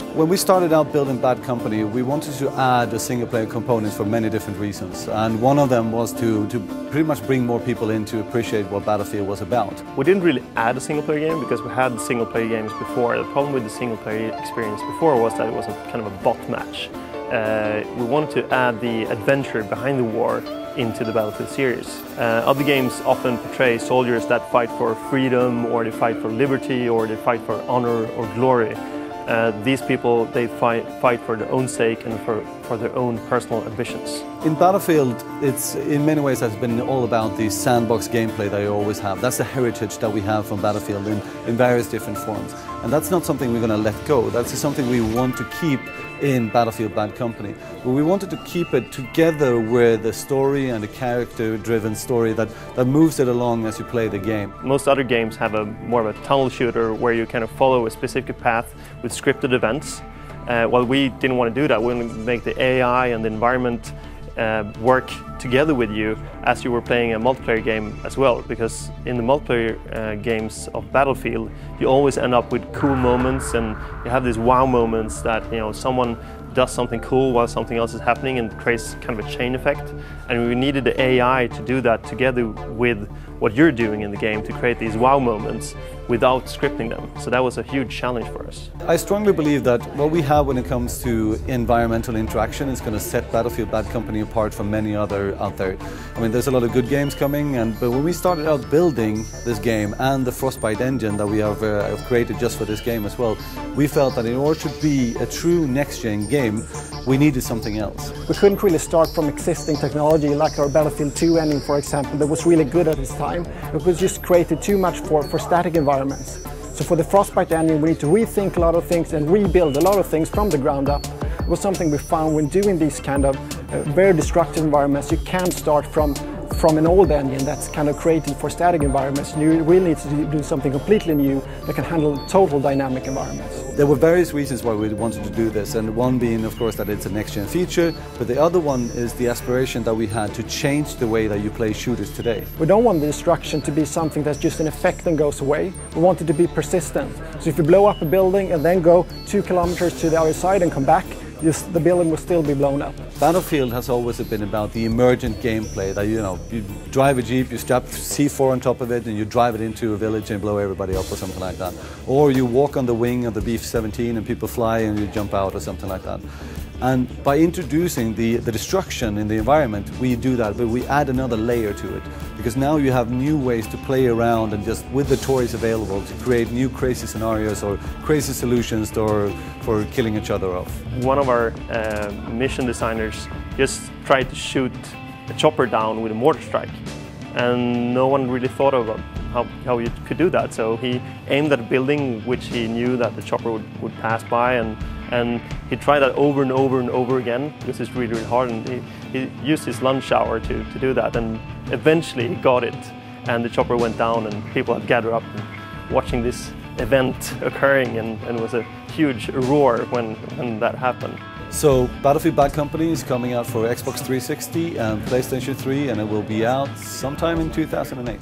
When we started out building Bad Company, we wanted to add a single-player component for many different reasons. And one of them was to pretty much bring more people in to appreciate what Battlefield was about. We didn't really add a single-player game because we had single-player games before. The problem with the single-player experience before was that it was a kind of a bot match. We wanted to add the adventure behind the war into the Battlefield series. Other games often portray soldiers that fight for freedom, or they fight for liberty, or they fight for honor or glory. These people, they fight for their own sake and for their own personal ambitions. In Battlefield, it's in many ways has been all about the sandbox gameplay that you always have. That's the heritage that we have from Battlefield in various different forms. And that's not something we're going to let go. That's something we want to keep in Battlefield Bad Company. But we wanted to keep it together with the story and the character-driven story that moves it along as you play the game. Most other games have more of a tunnel shooter where you kind of follow a specific path with scripted events. Well, we didn't want to do that. We wanted to make the AI and the environment work together with you as you were playing a multiplayer game as well, because in the multiplayer games of Battlefield you always end up with cool moments, and you have these wow moments that, you know, someone does something cool while something else is happening and creates kind of a chain effect, and we needed the AI to do that together with what you're doing in the game to create these wow moments without scripting them. So that was a huge challenge for us. I strongly believe that what we have when it comes to environmental interaction is going to set Battlefield Bad Company apart from many other out there. I mean, there's a lot of good games coming, but when we started out building this game and the Frostbite engine that we have created just for this game as well, we felt that in order to be a true next-gen game, we needed something else. We couldn't really start from existing technology like our Battlefield 2 engine, for example, that was really good at its time. It was just created too much for static environments. So for the Frostbite engine, we need to rethink a lot of things and rebuild a lot of things from the ground up. It was something we found when doing these kind of very destructive environments. You can't start from an old engine that's kind of created for static environments. You really need to do something completely new that can handle total dynamic environments. There were various reasons why we wanted to do this, and one being, of course, that it's a next-gen feature, but the other one is the aspiration that we had to change the way that you play shooters today. We don't want the destruction to be something that's just an effect and goes away. We want it to be persistent. So if you blow up a building and then go 2 kilometers to the other side and come back, the building will still be blown up. Battlefield has always been about the emergent gameplay that, you know, you drive a Jeep, you strap C4 on top of it and you drive it into a village and blow everybody up or something like that. Or you walk on the wing of the B-17 and people fly and you jump out or something like that. And by introducing the destruction in the environment, we do that, but we add another layer to it. Because now you have new ways to play around and just with the toys available to create new crazy scenarios or crazy solutions for killing each other off. One of our mission designers just tried to shoot a chopper down with a mortar strike. And no one really thought about how you could do that. So he aimed at a building which he knew that the chopper would pass by, and he tried that over and over and over again because it's really, really hard, and he used his lunch hour to do that, and eventually he got it and the chopper went down and people had gathered up and watching this event occurring, and it was a huge roar when that happened. So Battlefield Bad Company is coming out for Xbox 360 and PlayStation 3, and it will be out sometime in 2008.